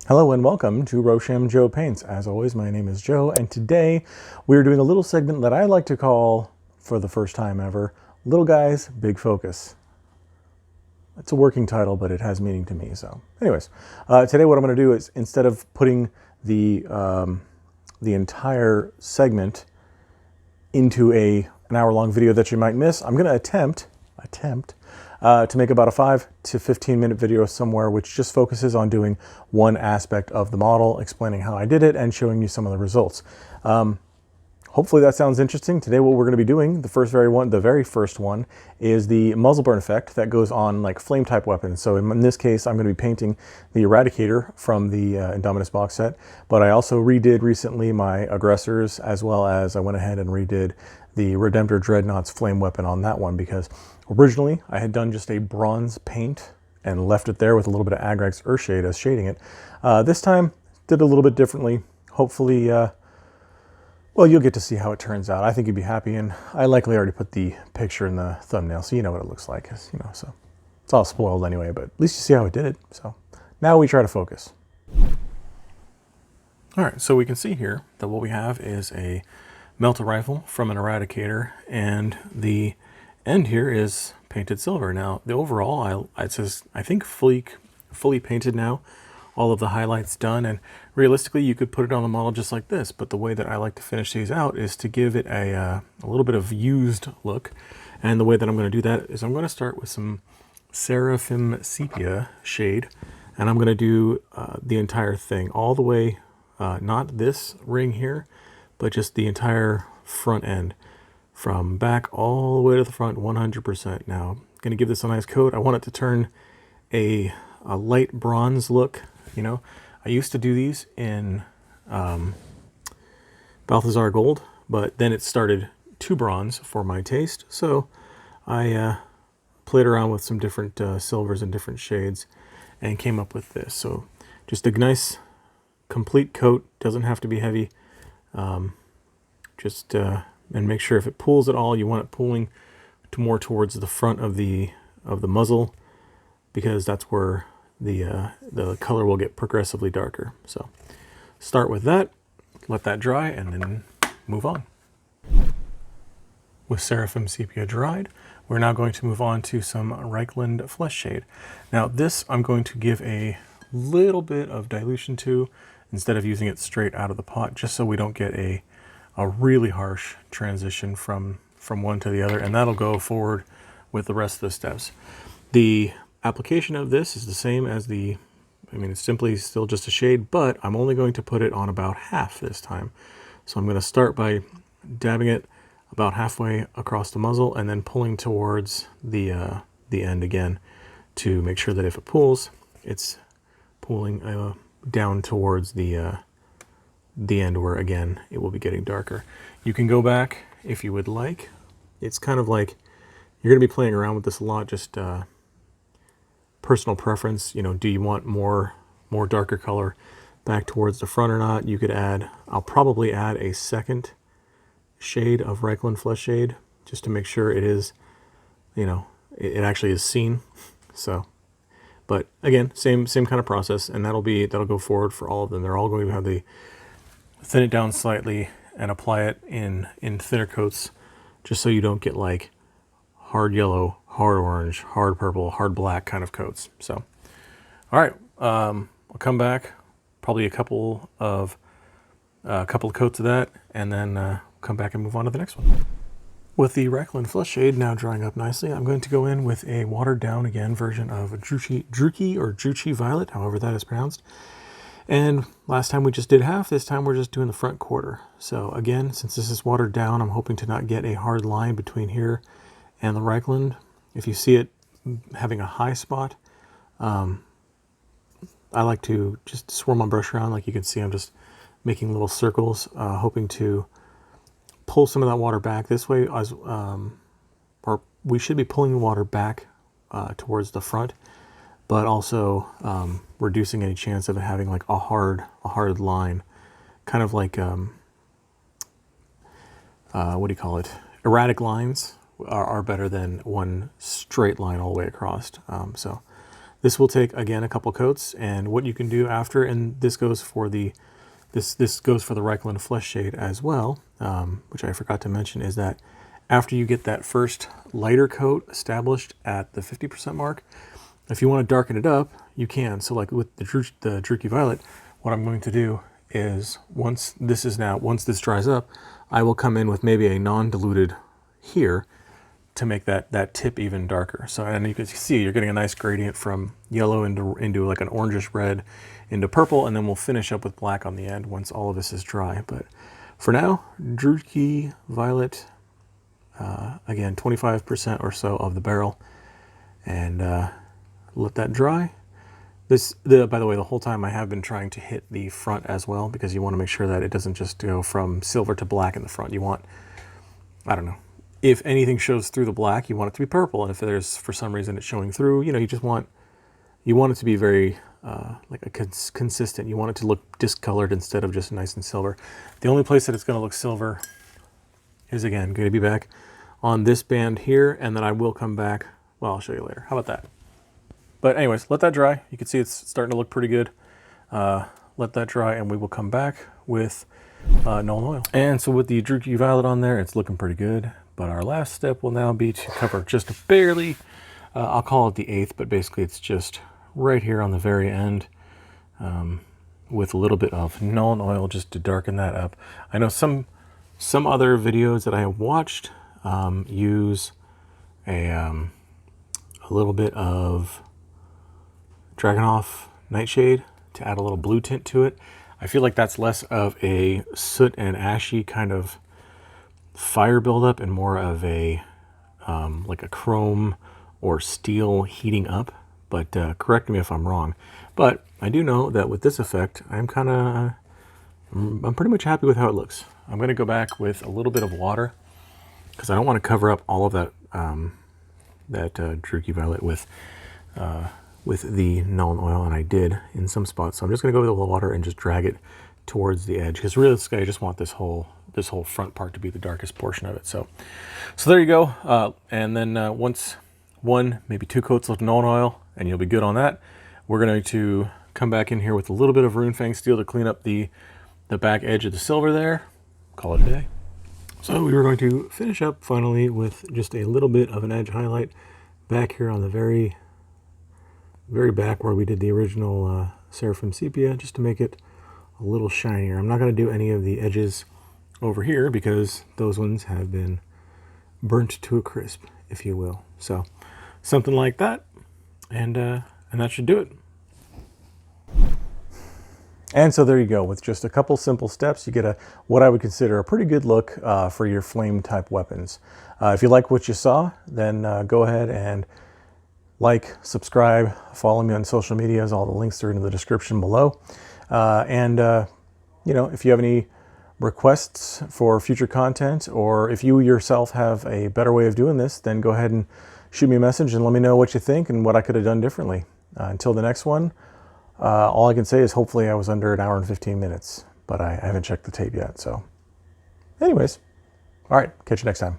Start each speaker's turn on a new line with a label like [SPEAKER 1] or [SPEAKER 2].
[SPEAKER 1] Hello and welcome to Roshamjoe Paints. As always, my name is Joe, and today we're doing a little segment that I like to call, for the first time ever, Little Guys, Big Focus. It's a working title, but it has meaning to me. So anyways, today what I'm going to do is, instead of putting the entire segment into an hour-long video that you might miss, I'm going to attempt to make about a 5 to 15 minute video somewhere, which just focuses on doing one aspect of the model, explaining how I did it and showing you some of the results. Hopefully that sounds interesting. Today what we're going to be doing, the very first one, is the muzzle burn effect that goes on like flame type weapons. So in this case, I'm going to be painting the Eradicator from the Indomitus box set, but I also redid recently my Aggressors, as well as I went ahead and redid the Redemptor Dreadnought's flame weapon on that one, because originally I had done just a bronze paint and left it there with a little bit of Agressors Earthshade as shading it. This time, did a little bit differently. Hopefully, well, you'll get to see how it turns out. I think you'd be happy, and I likely already put the picture in the thumbnail, so you know what it looks like. You know, so it's all spoiled anyway, but at least you see how it did it. So now we try to focus. All right, so we can see here that what we have is a melta rifle from an Eradicator, and the end here is painted silver. Now, the overall, it says, I think fully painted now, all of the highlights done, and realistically you could put it on the model just like this, but the way that I like to finish these out is to give it a little bit of used look. And the way that I'm going to do that is I'm going to start with some SERAPHIM sepia shade, and I'm going to do the entire thing all the way, not this ring here, but just the entire front end, from back all the way to the front, 100%. Now, I'm going to give this a nice coat. I want it to turn a light bronze look. You know, I used to do these in Balthazar Gold, but then it started too bronze for my taste. So I played around with some different silvers and different shades and came up with this. So just a nice complete coat, doesn't have to be heavy. And make sure if it pulls at all, you want it pulling more towards the front of the muzzle, because that's where the color will get progressively darker. So start with that, let that dry, and then move on. With SERAPHIM sepia dried, we're now going to move on to some REIKLAND FLESHSHADE. Now this I'm going to give a little bit of dilution to, instead of using it straight out of the pot, just so we don't get a really harsh transition from one to the other, and that'll go forward with the rest of the steps. The application of this is the same as it's simply still just a shade, but I'm only going to put it on about half this time. So I'm going to start by dabbing it about halfway across the muzzle and then pulling towards the end again, to make sure that if it pulls, it's pulling down towards the end, where again it will be getting darker. You can go back if you would like. It's kind of like you're going to be playing around with this a lot, just personal preference. You know, do you want more darker color back towards the front or not? You could add, I'll probably add a second shade of REIKLAND FLESHSHADE, just to make sure it is, you know, it actually is seen. So, but again, same kind of process, and that'll go forward for all of them. They're all going to have the thin it down slightly and apply it in thinner coats, just so you don't get like hard yellow, hard orange, hard purple, hard black kind of coats. So, all right, I'll come back, probably a couple of coats of that, and then come back and move on to the next one. With the REIKLAND FLESHSHADE now drying up nicely, I'm going to go in with a watered down again version of DRUCHI Violet, however that is pronounced. And last time we just did half, this time we're just doing the front quarter. So again, since this is watered down, I'm hoping to not get a hard line between here and the REIKLAND. If you see it having a high spot, I like to just swirl my brush around. Like you can see, I'm just making little circles, hoping to pull some of that water back this way, or we should be pulling the water back towards the front, but also reducing any chance of it having like a hard line, kind of like what do you call it? Erratic lines are better than one straight line all the way across. So This will take, again, a couple coats, and what you can do after, and this goes for the this goes for the REIKLAND FLESHSHADE as well, which I forgot to mention, is that after you get that first lighter coat established at the 50% mark, if you want to darken it up, you can. So like with the DRUCHI Violet, what I'm going to do is once this dries up, I will come in with maybe a non-diluted here to make that tip even darker. So, and you can see you're getting a nice gradient from yellow into like an orangish red into purple, and then we'll finish up with black on the end once all of this is dry. But for now, DRUCHI Violet, again, 25% or so of the barrel, and let that dry. By the way, the whole time I have been trying to hit the front as well, because you want to make sure that it doesn't just go from silver to black in the front. You want, I don't know, if anything shows through the black, you want it to be purple, and if there's, for some reason, it's showing through, you know, you want it to be very consistent. You want it to look discolored instead of just nice and silver. The only place that it's going to look silver is, again, going to be back on this band here, and then I will come back. Well, I'll show you later. How about that? But anyways, let that dry. You can see it's starting to look pretty good. Let that dry, and we will come back with Nuln Oil. And so with the DRUCHI Violet on there, it's looking pretty good. But our last step will now be to cover just barely, I'll call it the 1/8, but basically it's just right here on the very end, with a little bit of Nuln Oil just to darken that up. I know some other videos that I have watched use a little bit of Dragunov Nightshade to add a little blue tint to it. I feel like that's less of a soot and ashy kind of fire buildup and more of a like a chrome or steel heating up. But correct me if I'm wrong. But I do know that with this effect, I'm pretty much happy with how it looks. I'm going to go back with a little bit of water because I don't want to cover up all of that DRUCHI Violet with the Nuln Oil, and I did in some spots. So I'm just going to go with a little water and just drag it towards the edge, because really I just want this whole front part to be the darkest portion of it. So there you go. And then once one, maybe 2 coats of Nuln Oil, and you'll be good on that. We're going to come back in here with a little bit of RUNEFANG steel to clean up the back edge of the silver there. Call it a day. So we were going to finish up finally with just a little bit of an edge highlight back here on the very back where we did the original SERAPHIM sepia, just to make it a little shinier. I'm not going to do any of the edges over here because those ones have been burnt to a crisp, if you will. So something like that, and that should do it. And so there you go. With just a couple simple steps, you get what I would consider a pretty good look for your flame type weapons. If you like what you saw, then go ahead and like, subscribe, follow me on social medias. All the links are in the description below. You know, if you have any requests for future content, or if you yourself have a better way of doing this, then go ahead and shoot me a message and let me know what you think and what I could have done differently. Until the next one, all I can say is hopefully I was under 1 hour and 15 minutes, but I haven't checked the tape yet. So anyways, all right, catch you next time.